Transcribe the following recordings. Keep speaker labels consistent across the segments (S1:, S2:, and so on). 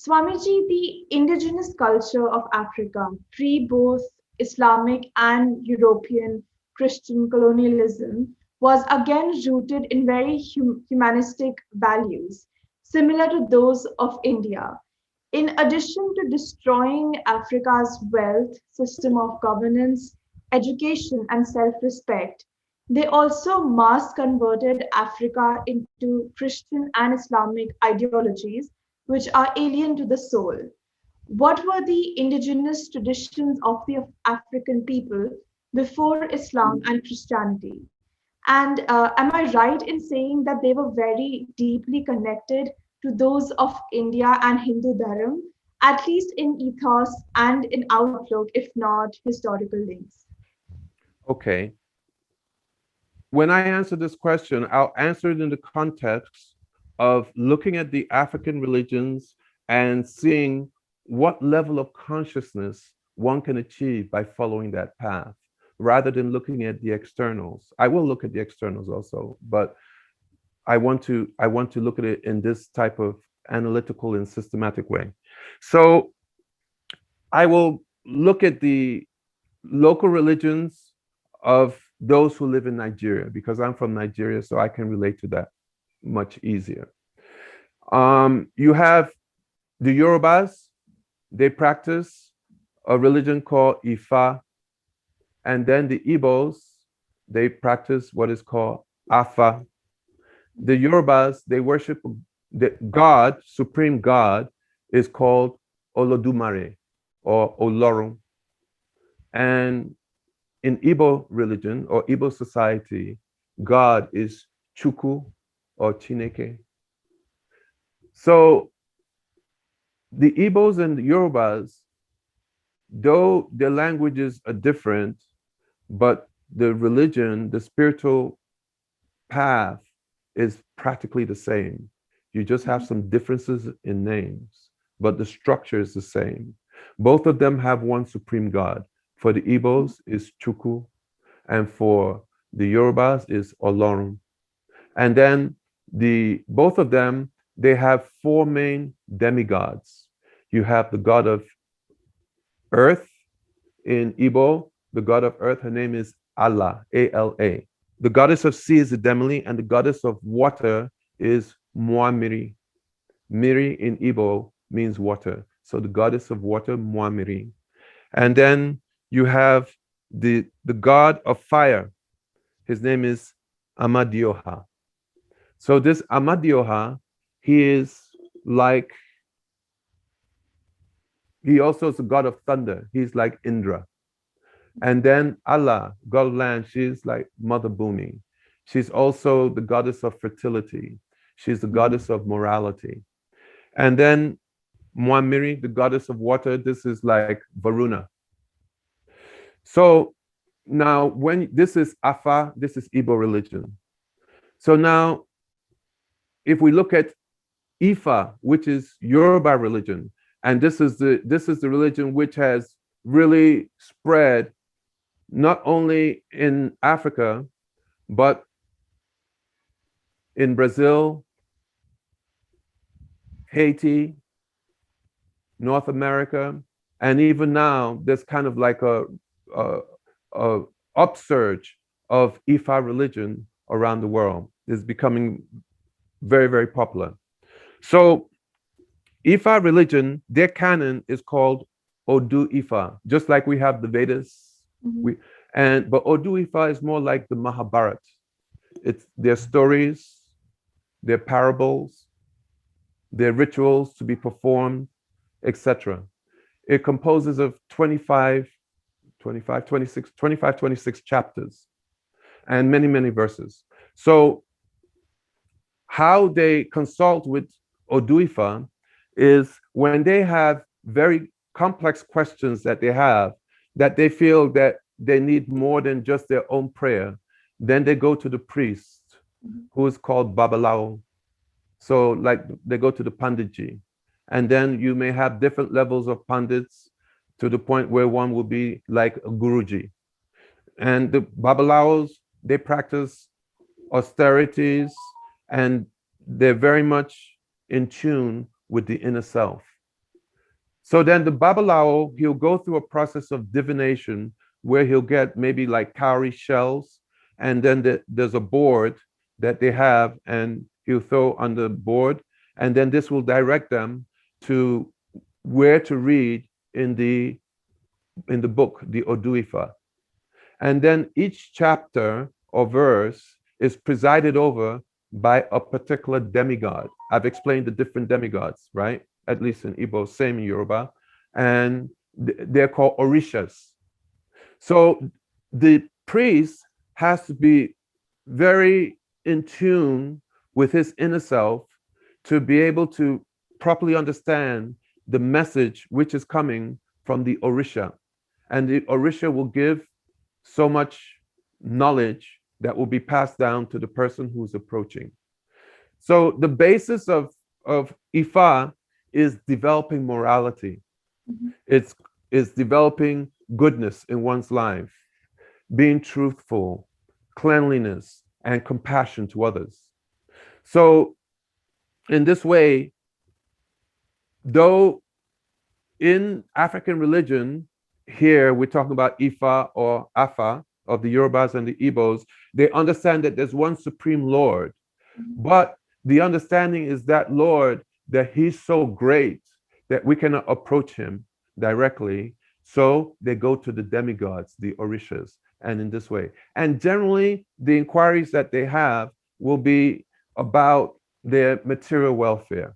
S1: Swamiji, the indigenous culture of Africa, pre both Islamic and European Christian colonialism, was again rooted in very humanistic values, similar to those of India. In addition to destroying Africa's wealth, system of governance, education, and self respect, they also mass converted Africa into Christian and Islamic ideologies which are alien to the soul. What were the indigenous traditions of the African people before Islam and Christianity? And am I right in saying that they were very deeply connected to those of India and Hindu Dharma, at least in ethos and in outlook, if not historical links?
S2: Okay. When I answer this question, I'll answer it in the context of looking at the African religions and seeing what level of consciousness one can achieve by following that path, rather than looking at the externals. I will look at the externals also, but I want to look at it in this type of analytical and systematic way. So I will look at the local religions of those who live in Nigeria, because I'm from Nigeria, so I can relate to that much easier. You have the Yorubas, they practice a religion called Ifa, and then the Igbos, they practice what is called Afa. The Yorubas, they worship the God, supreme God, is called Olodumare or Olorun. And in Igbo religion or Igbo society, God is Chukwu or Chineke. So the Igbos and the Yorubas, though their languages are different, but the religion, the spiritual path is practically the same. You just have some differences in names, but the structure is the same. Both of them have one supreme God. For the Igbos is Chukwu, and for the Yorubas is Olorun. And then both of them, they have four main demigods. You have the god of earth in Igbo, the god of earth, her name is Allah, A-L-A. The goddess of sea is Idemili, and the goddess of water is Muamiri. Miri in Igbo means water. So the goddess of water, Muamiri. And then you have the god of fire. His name is Amadioha. So this Amadioha, he also is the god of thunder. He's like Indra. And then Allah, god of land, she's like Mother Bhumi. She's also the goddess of fertility. She's the goddess of morality. And then Muamiri, the goddess of water, this is like Varuna. So now when this is Afa, this is Igbo religion. So now if we look at Ifa, which is Yoruba religion, and this is the religion which has really spread not only in Africa, but in Brazil, Haiti, North America, and even now there's kind of like a upsurge of Ifa religion around the world. It's becoming very, very popular. So Ifa religion, their canon is called Odu Ifa, just like we have the Vedas. But Odu Ifa is more like the Mahabharat. It's their stories, their parables, their rituals to be performed, etc. It composes of 25, 26 chapters and many, many verses. So how they consult with Odu Ifa is when they have very complex questions that they feel that they need more than just their own prayer, then they go to the priest, who is called Babalao. So like they go to the Panditji. And then you may have different levels of Pandits to the point where one will be like a Guruji. And the Babalaos, they practice austerities and they're very much in tune with the inner self. So then the Babalawo, he'll go through a process of divination where he'll get maybe like cowrie shells, and then there's a board that they have, and he'll throw on the board, and then this will direct them to where to read in the book, the Oduifa. And then each chapter or verse is presided over by a particular demigod. I've explained the different demigods, right? At least in Igbo, same in Yoruba. And they're called orishas. So the priest has to be very in tune with his inner self to be able to properly understand the message which is coming from the orisha. And the orisha will give so much knowledge that will be passed down to the person who's approaching. So the basis of Ifa is developing morality. It's developing goodness in one's life, being truthful, cleanliness, and compassion to others. So in this way, though in African religion, here we're talking about Ifa or Afa of the Yorubas and the Igbos, they understand that there's one supreme Lord. But the understanding is that Lord, that he's so great that we cannot approach him directly. So they go to the demigods, the orishas, and in this way. And generally, the inquiries that they have will be about their material welfare.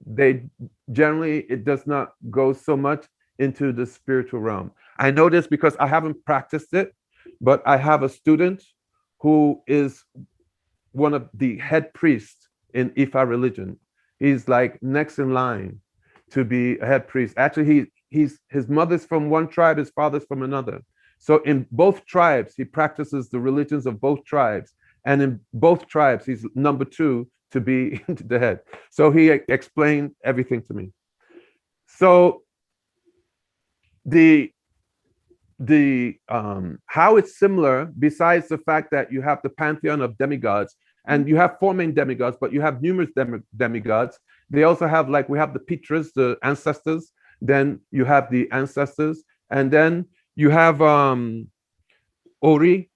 S2: They generally, it does not go so much into the spiritual realm. I know this because I haven't practiced it, but I have a student who is one of the head priests in Ifa religion. He's like next in line to be a head priest. Actually, his mother's from one tribe, his father's from another. So in both tribes, he practices the religions of both tribes. And in both tribes, he's number 2 to be the head. So he explained everything to me. So the how it's similar, besides the fact that you have the pantheon of demigods, and you have 4 main demigods, but you have numerous demigods. They also have, like, we have the Pitras, the ancestors, then you have the ancestors, and then you have Ori,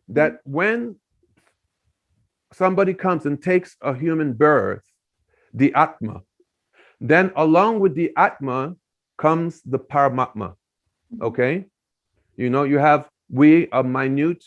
S2: that when somebody comes and takes a human birth, the Atma, then along with the Atma comes the Paramatma, okay? You know, you have, we are minute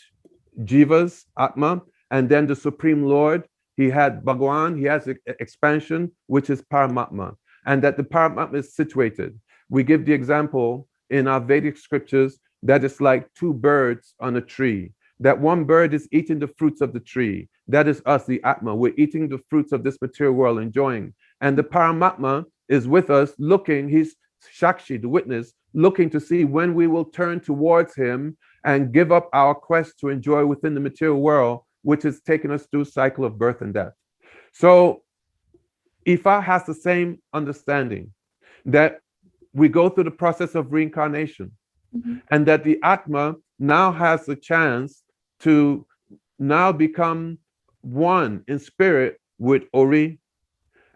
S2: jivas, Atma, and then the Supreme Lord, he had Bhagwan, he has expansion, which is Paramatma, and that the Paramatma is situated. We give the example in our Vedic scriptures that it's like 2 birds on a tree, that one bird is eating the fruits of the tree. That is us, the Atma. We're eating the fruits of this material world, enjoying. And the Paramatma is with us, looking, he's Shakshi, the witness, looking to see when we will turn towards him and give up our quest to enjoy within the material world, which is taking us through cycle of birth and death. So Ifa has the same understanding that we go through the process of reincarnation, and that the Atma now has the chance to now become one in spirit with Ori.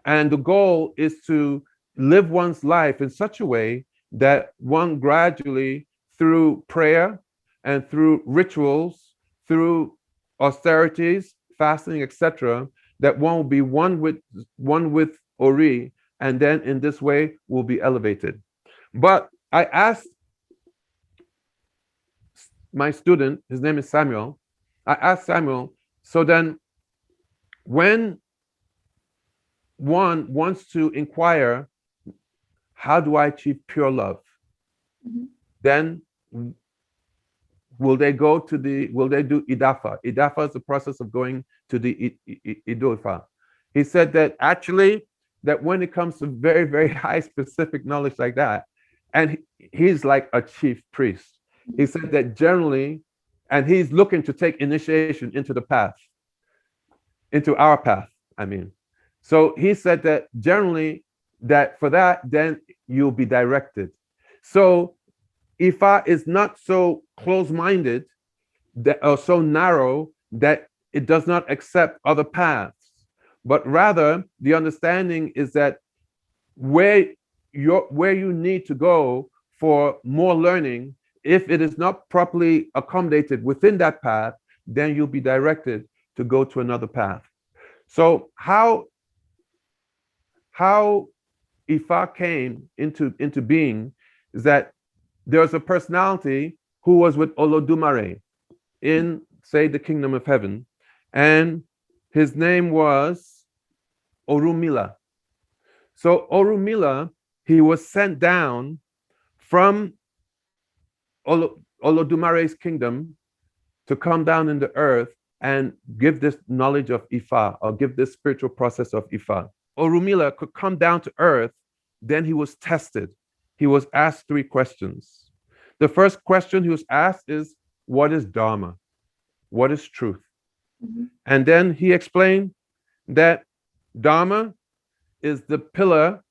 S2: And the goal is to live one's life in such a way that one gradually, through prayer and through rituals, through austerities, fasting, etc., that one will be one with Ori, and then in this way will be elevated. But I asked my student, his name is Samuel, I asked Samuel, so then when one wants to inquire, how do I achieve pure love? Then will they do Idafa? Idafa is the process of going to the Idofa. He said that actually, that when it comes to very, very high specific knowledge like that, and he's like a chief priest, he said that generally, and he's looking to take initiation into the path, into our path, I mean. So he said that generally, that for that, then you'll be directed. So Ifa is not so close-minded or so narrow that it does not accept other paths, but rather the understanding is that where where you need to go for more learning, if it is not properly accommodated within that path, then you'll be directed to go to another path. So how Ifa came into being is that there's a personality who was with Olodumare in, say, the kingdom of heaven, and his name was Orunmila. So Orunmila, he was sent down from Olodumare's kingdom to come down in the earth and give this knowledge of Ifa, or give this spiritual process of Ifa. Orunmila could come down to earth, then he was tested. He was asked 3 questions. The first question he was asked is, what is Dharma? What is truth?
S1: Mm-hmm.
S2: And then he explained that Dharma is the pillar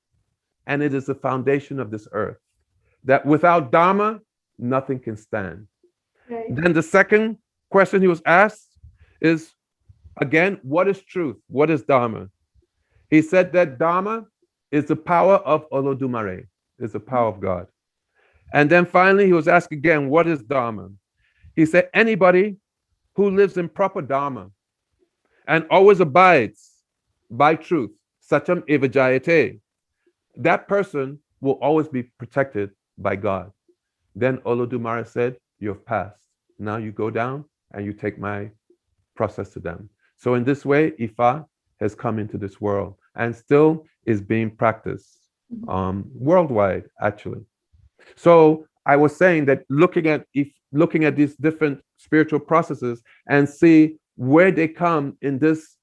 S2: and it is the foundation of this earth. That without Dharma, nothing can stand.
S1: Right.
S2: Then the second question he was asked is, again, what is truth? What is Dharma? He said that Dharma is the power of Olodumare, is the power of God. And then finally, he was asked again, what is Dharma? He said, anybody who lives in proper Dharma and always abides by truth, Satyam Eva Jayate, that person will always be protected by God. Then Olodumare said, you've passed. Now you go down and you take my process to them. So in this way, Ifa has come into this world and still is being practiced worldwide, actually. So I was saying that looking at these different spiritual processes and see where they come in this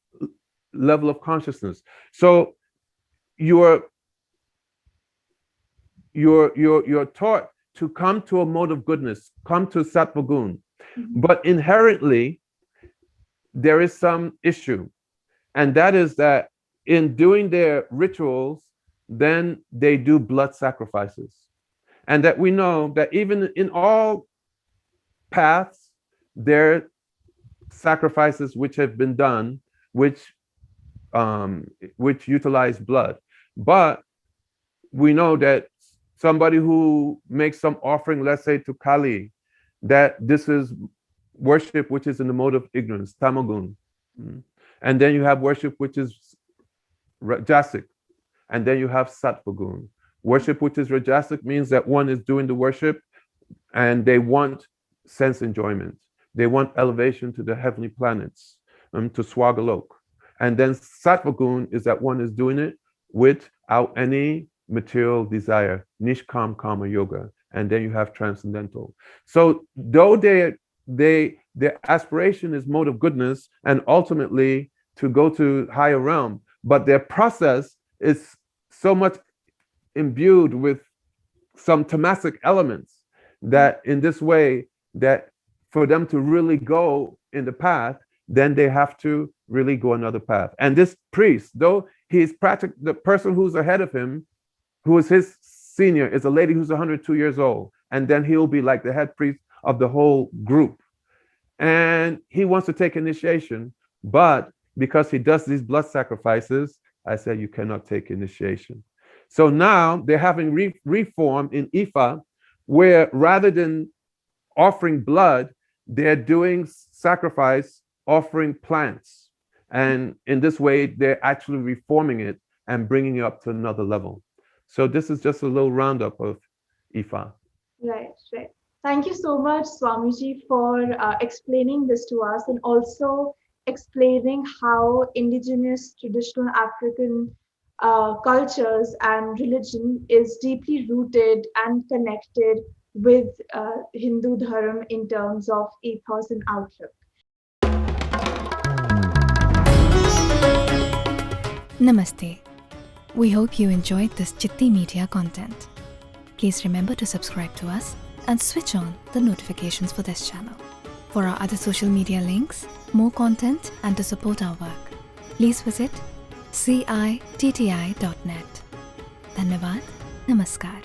S2: level of consciousness. So you're taught to come to a mode of goodness, come to Sattva Gun, but inherently there is some issue, and that is that in doing their rituals, then they do blood sacrifices. And that we know that even in all paths, there are sacrifices which have been done, which utilize blood. But we know that somebody who makes some offering, let's say to Kali, that this is worship which is in the mode of ignorance, tamagun. And then you have worship which is rajasic, and then you have sattvagun. Worship which is rajasic means that one is doing the worship and they want sense enjoyment. They want elevation to the heavenly planets, to Swagalok. And then sattvagun is that one is doing it without any material desire, nishkam kama yoga. And then you have transcendental. So though their aspiration is mode of goodness and ultimately to go to higher realm, but their process is so much imbued with some tamasic elements that in this way, that for them to really go in the path, then they have to really go another path. And this priest, though he's the person who's ahead of him, who is his senior, is a lady who's 102 years old. And then he'll be like the head priest of the whole group. And he wants to take initiation, but because he does these blood sacrifices, I said, you cannot take initiation. So now they're having reform in Ifa, where rather than offering blood, they're doing sacrifice, offering plants. And in this way, they're actually reforming it and bringing it up to another level. So this is just a little roundup of Ifa.
S1: Right, right. Thank you so much, Swamiji, for explaining this to us, and also explaining how indigenous traditional African cultures and religion is deeply rooted and connected with Hindu Dharma in terms of ethos and outlook.
S3: Namaste. We hope you enjoyed this Chitti Media content. Please remember to subscribe to us and switch on the notifications for this channel. For our other social media links, more content, and to support our work, please visit citti.net. Dhanyavad. Namaskar.